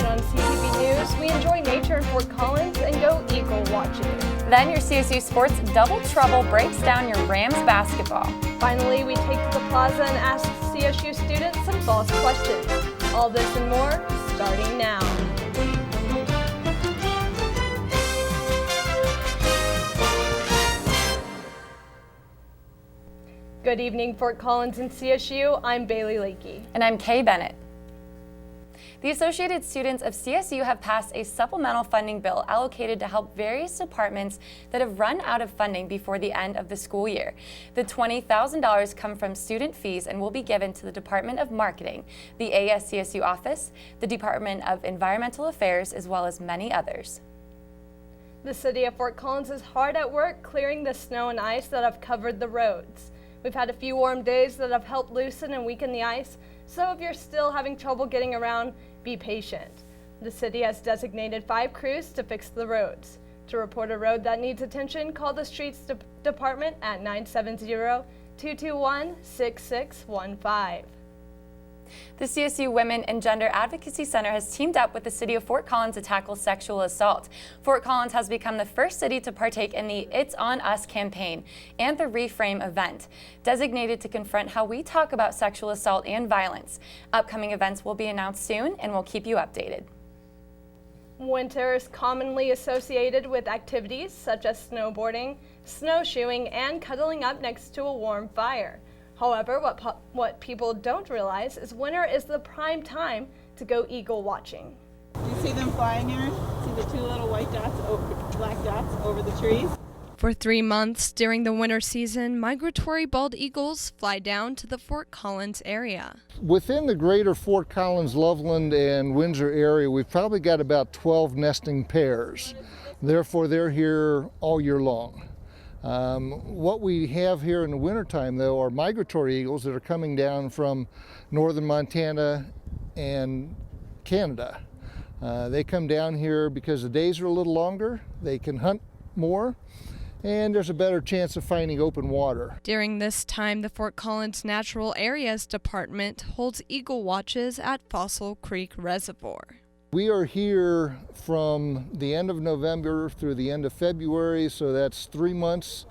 tonight on CTV News, we enjoy nature in Fort Collins and go eagle watching. Then your CSU Sports Double Trouble breaks down your Rams basketball. Finally, we take to the plaza and ask CSU students some false questions. All this and more, starting now. Good evening, Fort Collins and CSU. I'm Bailey Lakey. And I'm Kay Bennett. The Associated Students of CSU have passed a supplemental funding bill allocated to help various departments that have run out of funding before the end of the school year. The $20,000 come from student fees and will be given to the Department of Marketing, the ASCSU office, the Department of Environmental Affairs, as well as many others. The city of Fort Collins is hard at work clearing the snow and ice that have covered the roads. We've had a few warm days that have helped loosen and weaken the ice, so if you're still having trouble getting around, be patient. The city has designated 5 crews to fix the roads. To report a road that needs attention, call the Streets Department at 970-221-6615. The CSU Women and Gender Advocacy Center has teamed up with the City of Fort Collins to tackle sexual assault. Fort Collins has become the first city to partake in the It's On Us campaign and the Reframe event, designated to confront how we talk about sexual assault and violence. Upcoming events will be announced soon and we'll keep you updated. Winter is commonly associated with activities such as snowboarding, snowshoeing, and cuddling up next to a warm fire. However, what people don't realize is winter is the prime time to go eagle watching. You see them flying here? See the 2 little white dots, black dots over the trees? For 3 months during the winter season, migratory bald eagles fly down to the Fort Collins area. Within the greater Fort Collins, Loveland, and Windsor area, we've probably got about 12 nesting pairs. Therefore, they're here all year long. What we have here in the wintertime, though, are migratory eagles that are coming down from northern Montana and Canada. They come down here because the days are a little longer, they can hunt more, and there's a better chance of finding open water. During this time, the Fort Collins Natural Areas Department holds eagle watches at Fossil Creek Reservoir. We are here from the end of November through the end of February, so that's 3 months,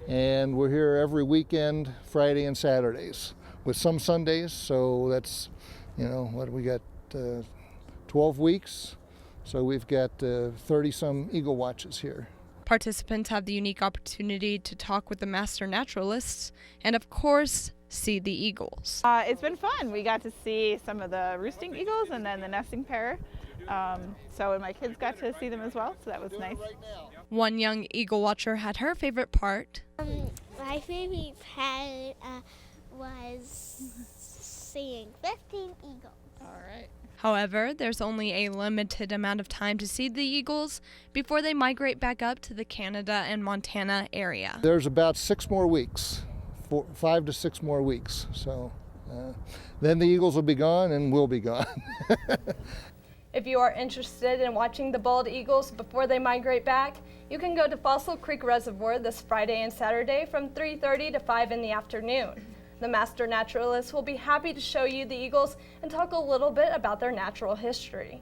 and we're here every weekend, Friday and Saturdays, with some Sundays, so that's, what we got, 12 weeks, so we've got 30-some eagle watches here. Participants have the unique opportunity to talk with the master naturalists and, of course, see the eagles. It's been fun. We got to see some of the roosting eagles and then the nesting pair. And my kids got to see them as well, so that was nice. One young eagle watcher had her favorite part. My favorite part was seeing 15 eagles. All right. However, there's only a limited amount of time to see the eagles before they migrate back up to the Canada and Montana area. There's about 6 more weeks, 5 to 6 more weeks. So then the eagles will be gone and we'll be gone. If you are interested in watching the bald eagles before they migrate back, you can go to Fossil Creek Reservoir this Friday and Saturday from 3:30 to 5 in the afternoon. The master naturalists will be happy to show you the eagles and talk a little bit about their natural history.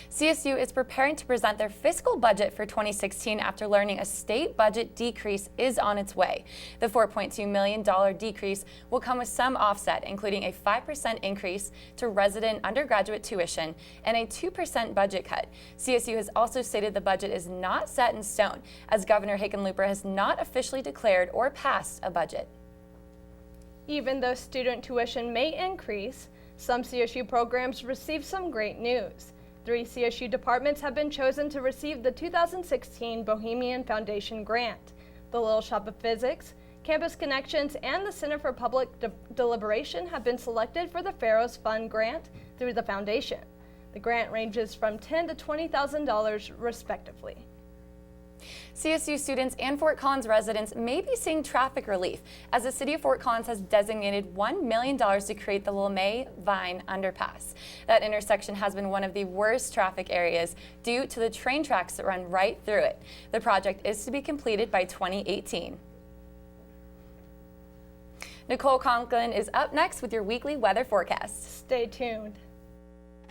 CSU is preparing to present their fiscal budget for 2016 after learning a state budget decrease is on its way. The $4.2 million decrease will come with some offset, including a 5% increase to resident undergraduate tuition and a 2% budget cut. CSU has also stated the budget is not set in stone, as Governor Hickenlooper has not officially declared or passed a budget. Even though student tuition may increase, some CSU programs receive some great news. 3 CSU departments have been chosen to receive the 2016 Bohemian Foundation Grant. The Little Shop of Physics, Campus Connections, and the Center for Public Deliberation have been selected for the Pharaoh's Fund Grant through the foundation. The grant ranges from $10,000 to $20,000 respectively. CSU students and Fort Collins residents may be seeing traffic relief as the City of Fort Collins has designated $1 million to create the LeMay Vine underpass. That intersection has been one of the worst traffic areas due to the train tracks that run right through it. The project is to be completed by 2018. Nicole Conklin is up next with your weekly weather forecast. Stay tuned.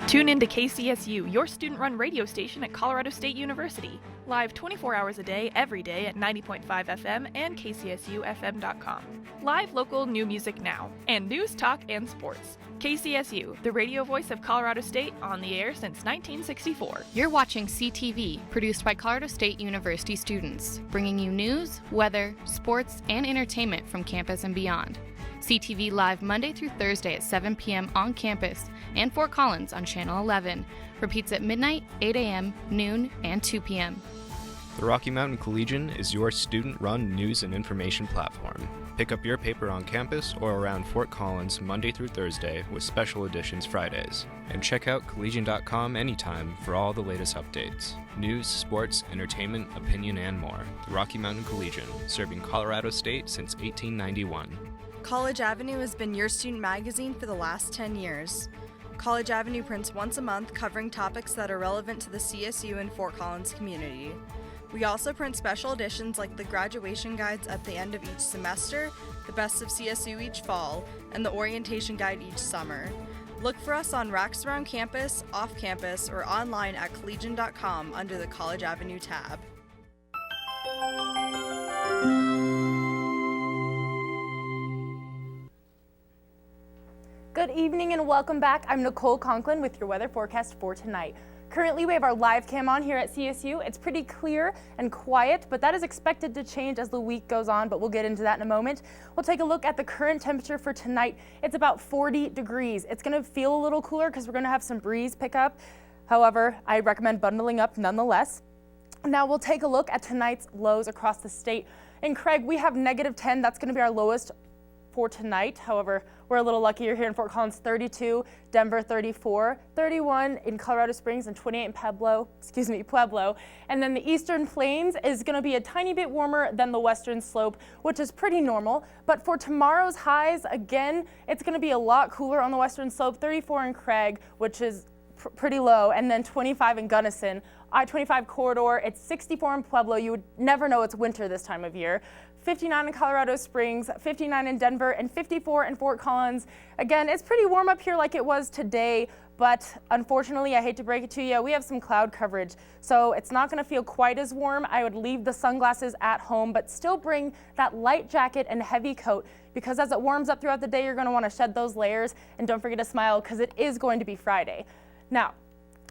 Tune in to KCSU, your student-run radio station at Colorado State University. Live 24 hours a day, every day at 90.5 FM and kcsufm.com. Live local new music now, and news, talk, and sports. KCSU, the radio voice of Colorado State, on the air since 1964. You're watching CTV, produced by Colorado State University students, bringing you news, weather, sports, and entertainment from campus and beyond. CTV live Monday through Thursday at 7 p.m. on campus and Fort Collins on Channel 11. Repeats at midnight, 8 a.m., noon, and 2 p.m. The Rocky Mountain Collegian is your student-run news and information platform. Pick up your paper on campus or around Fort Collins Monday through Thursday with special editions Fridays. And check out collegian.com anytime for all the latest updates. News, sports, entertainment, opinion, and more. The Rocky Mountain Collegian, serving Colorado State since 1891. College Avenue has been your student magazine for the last 10 years. College Avenue prints once a month covering topics that are relevant to the CSU and Fort Collins community. We also print special editions like the graduation guides at the end of each semester, the best of CSU each fall, and the orientation guide each summer. Look for us on racks around campus, off campus, or online at collegian.com under the College Avenue tab. Good evening and welcome back. I'm Nicole Conklin with your weather forecast for tonight. Currently, we have our live cam on here at CSU. It's pretty clear and quiet, but that is expected to change as the week goes on, but we'll get into that in a moment. We'll take a look at the current temperature for tonight. It's about 40 degrees. It's going to feel a little cooler because we're going to have some breeze pick up. However, I recommend bundling up nonetheless. Now we'll take a look at tonight's lows across the state. In Craig, we have -10. That's going to be our lowest for tonight. However, we're a little luckier here in Fort Collins, 32, Denver 34, 31 in Colorado Springs, and 28 in Pueblo. And then the Eastern Plains is going to be a tiny bit warmer than the Western Slope, which is pretty normal. But for tomorrow's highs, again, it's going to be a lot cooler on the Western Slope, 34 in Craig, which is pretty low, and then 25 in Gunnison. I-25 corridor, it's 64 in Pueblo. You would never know it's winter this time of year. 59 in Colorado Springs, 59 in Denver, and 54 in Fort Collins. Again, it's pretty warm up here like it was today, but unfortunately, I hate to break it to you, we have some cloud coverage, so it's not going to feel quite as warm. I would leave the sunglasses at home, but still bring that light jacket and heavy coat, because as it warms up throughout the day, you're going to want to shed those layers, and don't forget to smile, because it is going to be Friday. Now,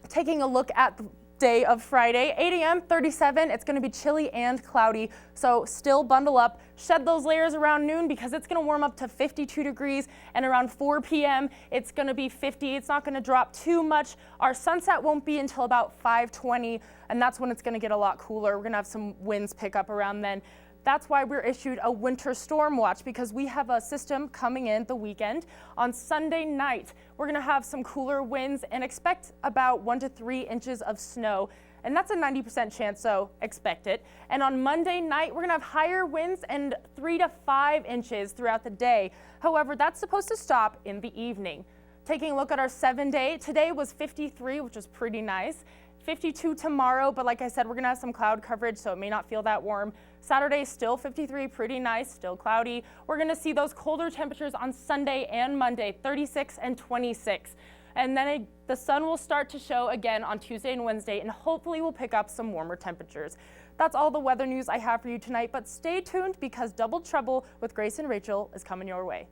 taking a look at the day of Friday, 8 a.m., 37. It's going to be chilly and cloudy, so still bundle up, shed those layers around noon because it's going to warm up to 52 degrees, and around 4 p.m. it's going to be 50. It's not going to drop too much. Our sunset won't be until about 5:20, and that's when it's going to get a lot cooler. We're going to have some winds pick up around then. That's why we're issued a winter storm watch, because we have a system coming in the weekend. On Sunday night, we're going to have some cooler winds and expect about 1 to 3 inches of snow. And that's a 90% chance, so expect it. And on Monday night, we're going to have higher winds and 3 to 5 inches throughout the day. However, that's supposed to stop in the evening. Taking a look at our 7-day, today was 53, which was pretty nice. 52 tomorrow, but like I said, we're going to have some cloud coverage, so it may not feel that warm. Saturday, still 53, pretty nice, still cloudy. We're going to see those colder temperatures on Sunday and Monday, 36 and 26. And then the sun will start to show again on Tuesday and Wednesday, and hopefully we'll pick up some warmer temperatures. That's all the weather news I have for you tonight, but stay tuned because Double Trouble with Grace and Rachel is coming your way.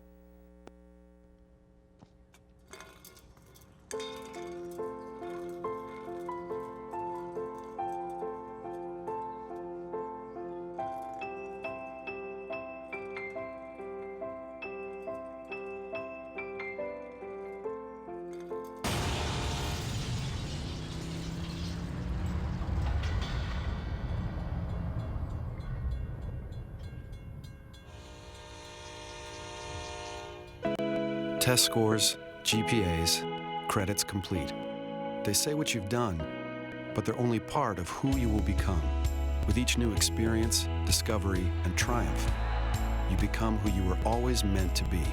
Test scores, GPAs, credits complete. They say what you've done, but they're only part of who you will become. With each new experience, discovery, and triumph, you become who you were always meant to be.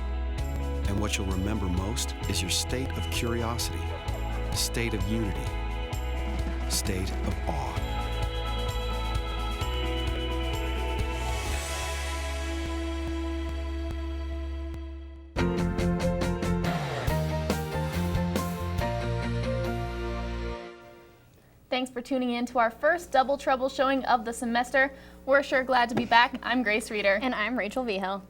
And what you'll remember most is your state of curiosity, state of unity, state of awe. Thanks for tuning in to our first Double Trouble showing of the semester. We're sure glad to be back. I'm Grace Reeder. And I'm Rachel Vigil.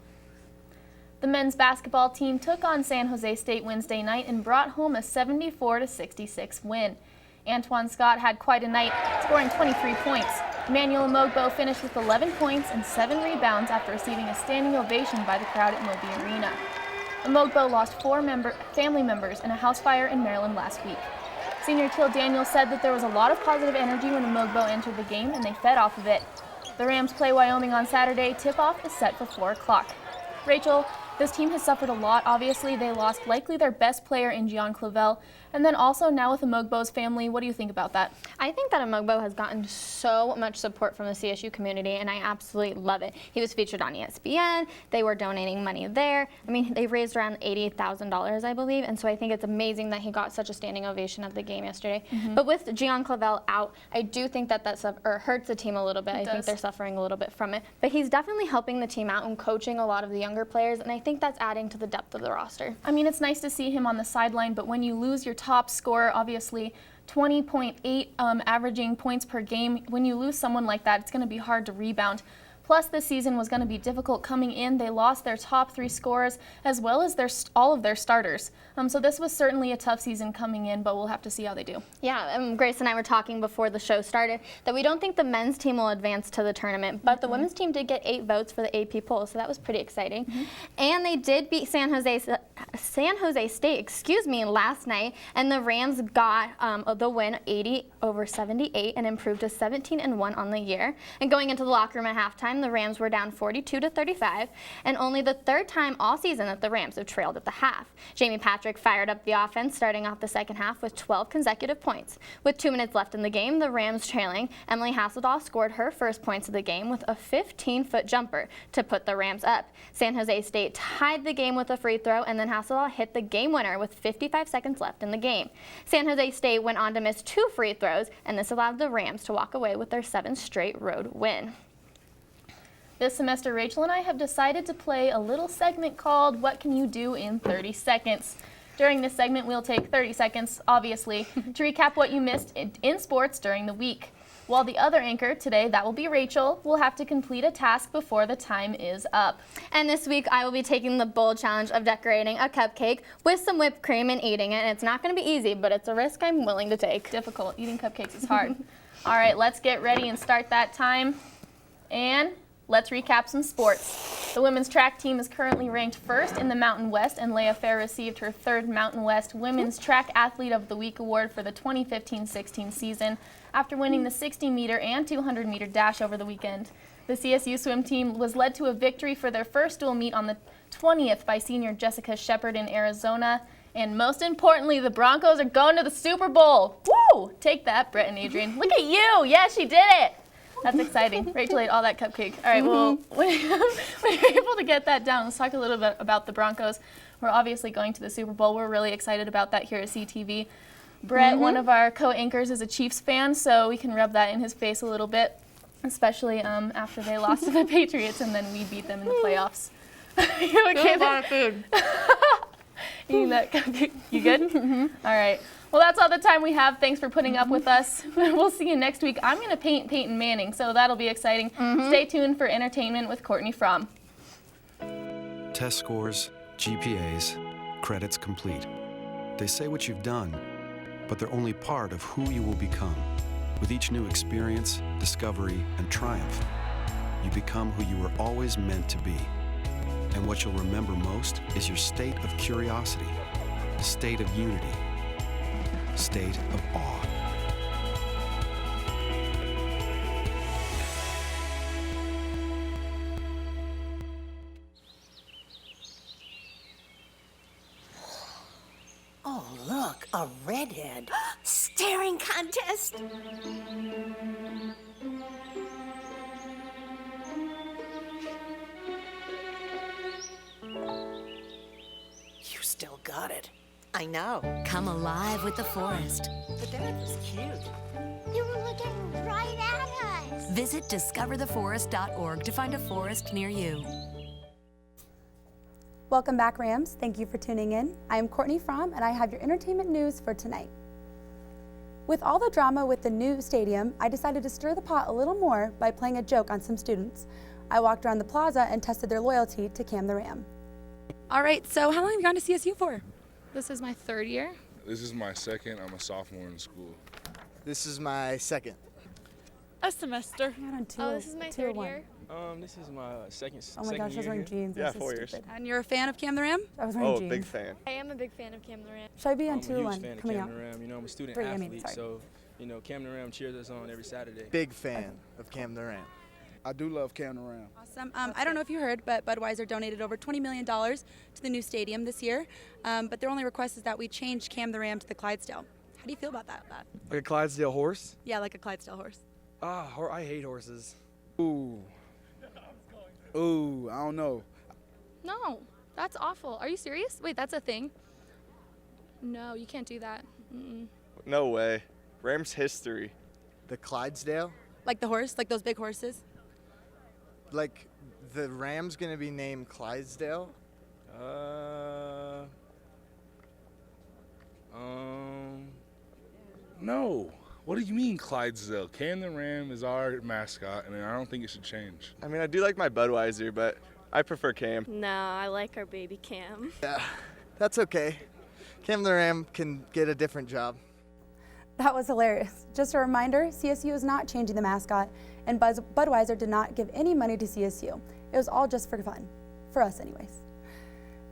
The men's basketball team took on San Jose State Wednesday night and brought home a 74-66 win. Antoine Scott had quite a night, scoring 23 points. Emmanuel Mogbo finished with 11 points and 7 rebounds after receiving a standing ovation by the crowd at Moby Arena. Mogbo lost 4 family members in a house fire in Maryland last week. Senior Teal Daniel said that there was a lot of positive energy when Mogbo entered the game and they fed off of it. The Rams play Wyoming on Saturday. Tip-off is set for 4 o'clock. Rachel, this team has suffered a lot. Obviously, they lost likely their best player in Gian Clavel. And then also now with Mogbo's family, what do you think about that? I think that Mogbo has gotten so much support from the CSU community, and I absolutely love it. He was featured on ESPN. They were donating money there. I mean, they raised around $80,000, I believe, and so I think it's amazing that he got such a standing ovation at the game yesterday. But with Gian Clavel out, I do think that hurts the team a little bit. I think they're suffering a little bit from it. But he's definitely helping the team out and coaching a lot of the younger players, and I think that's adding to the depth of the roster. I mean, it's nice to see him on the sideline, but when you lose your top scorer, obviously 20.8 averaging points per game, when you lose someone like that, it's going to be hard to rebound. Plus, this season was going to be difficult coming in. They lost their top 3 scorers as well as all of their starters. So this was certainly a tough season coming in, but we'll have to see how they do. Yeah, Grace and I were talking before the show started that we don't think the men's team will advance to the tournament, but the women's team did get 8 votes for the AP poll, so that was pretty exciting. And they did beat San Jose State, last night, and the Rams got the win 80-78 and improved to 17-1 on the year. And going into the locker room at halftime, the Rams were down 42-35, and only the 3rd time all season that the Rams have trailed at the half. Jamie Patrick fired up the offense, starting off the second half with 12 consecutive points. With 2 minutes left in the game, the Rams trailing, Emily Hasseldahl scored her first points of the game with a 15-foot jumper to put the Rams up. San Jose State tied the game with a free throw, and then Hasseldahl hit the game winner with 55 seconds left in the game. San Jose State went on to miss 2 free throws, and this allowed the Rams to walk away with their 7th straight road win. This semester, Rachel and I have decided to play a little segment called What Can You Do in 30 Seconds? During this segment, we'll take 30 seconds, obviously, to recap what you missed in sports during the week. While the other anchor today, that will be Rachel, will have to complete a task before the time is up. And this week, I will be taking the bold challenge of decorating a cupcake with some whipped cream and eating it. And it's not going to be easy, but it's a risk I'm willing to take. Difficult. Eating cupcakes is hard. All right, let's get ready and start that time. And let's recap some sports. The women's track team is currently ranked 1st in the Mountain West, and Leah Fair received her 3rd Mountain West Women's Track Athlete of the Week award for the 2015-16 season after winning the 60-meter and 200-meter dash over the weekend. The CSU swim team was led to a victory for their first dual meet on the 20th by senior Jessica Shepard in Arizona. And most importantly, the Broncos are going to the Super Bowl. Woo! Take that, Brett and Adrian. Look at you. Yeah, she did it. That's exciting. Rachel ate all that cupcake. All right, well, when you're able to get that down, let's talk a little bit about the Broncos. We're obviously going to the Super Bowl. We're really excited about that here at CTV. Brett, one of our co-anchors, is a Chiefs fan, so we can rub that in his face a little bit, especially after they lost to the Patriots and then we beat them in the playoffs. You okay? A lot of food. Eating that cupcake. You good? All right. Well, that's all the time we have. Thanks for putting up with us. We'll see you next week. I'm going to paint Peyton Manning, so that'll be exciting. Stay tuned for entertainment with Courtney Fromm. Test scores, GPAs, credits complete. They say what you've done, but they're only part of who you will become. With each new experience, discovery, and triumph, you become who you were always meant to be. And what you'll remember most is your state of curiosity, a state of unity, state of awe. Oh, look, a redhead. Staring contest. You still got it. I know. Come alive with the forest. The dad was cute. You were looking right at us. Visit discovertheforest.org to find a forest near you. Welcome back, Rams. Thank you for tuning in. I am Courtney Fromm, and I have your entertainment news for tonight. With all the drama with the new stadium, I decided to stir the pot a little more by playing a joke on some students. I walked around the plaza and tested their loyalty to Cam the Ram. All right, so how long have you gone to CSU for? This is my 3rd year. This is my 2nd. I'm a sophomore in school. This is my 2nd. A semester. This is my 3rd year. This is my second. Oh my gosh, I was wearing jeans. Yeah, This is 4 years. stupid. And you're a fan of Cam the Ram? I was wearing jeans. Big fan. I am a big fan of Cam the Ram. Should I be on I'm a huge 2-1 fan of coming Cam out? the Ram. You know, I'm a student 3, I athlete, mean, sorry. so you know, Cam the Ram cheers us on every Saturday. Big fan of Cam the Ram. I do love Cam the Ram. Awesome. I don't know if you heard, but Budweiser donated over $20 million to the new stadium this year. But their only request is that we change Cam the Ram to the Clydesdale. How do you feel about that? Like a Clydesdale horse? Yeah, like a Clydesdale horse. I hate horses. Ooh, I don't know. No, that's awful. Are you serious? Wait, that's a thing? No, you can't do that. No way. Rams history. The Clydesdale? Like the horse? Like those big horses? Like the Rams gonna be named Clydesdale? No. What do you mean Clydesdale? Cam the Ram is our mascot, and I don't think it should change. I mean, I do like my Budweiser, but I prefer Cam. No, I like our baby Cam. Yeah, that's okay. Cam the Ram can get a different job. That was hilarious. Just a reminder, CSU is not changing the mascot, and Budweiser did not give any money to CSU. It was all just for fun. For us, anyways.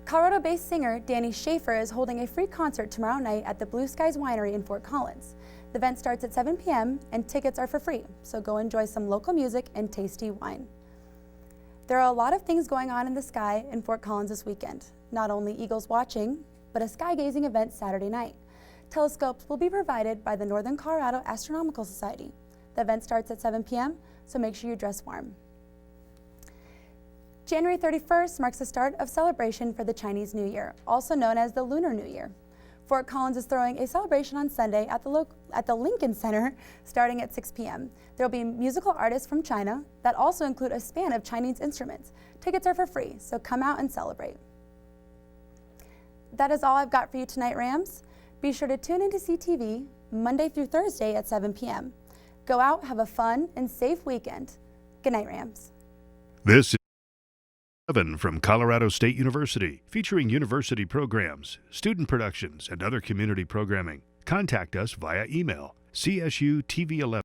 Colorado-based singer Danny Schaefer is holding a free concert tomorrow night at the Blue Skies Winery in Fort Collins. The event starts at 7 p.m. and tickets are for free, so go enjoy some local music and tasty wine. There are a lot of things going on in the sky in Fort Collins this weekend. Not only eagles watching, but a sky-gazing event Saturday night. Telescopes will be provided by the Northern Colorado Astronomical Society. The event starts at 7 p.m., so make sure you dress warm. January 31st marks the start of celebration for the Chinese New Year, also known as the Lunar New Year. Fort Collins is throwing a celebration on Sunday at the Lincoln Center starting at 6 p.m. There will be musical artists from China that also include a span of Chinese instruments. Tickets are for free, so come out and celebrate. That is all I've got for you tonight, Rams. Be sure to tune into CTV Monday through Thursday at 7 p.m. Go out, have a fun and safe weekend. Good night, Rams. This is from Colorado State University, featuring university programs, student productions, and other community programming. Contact us via email, CSUTV11.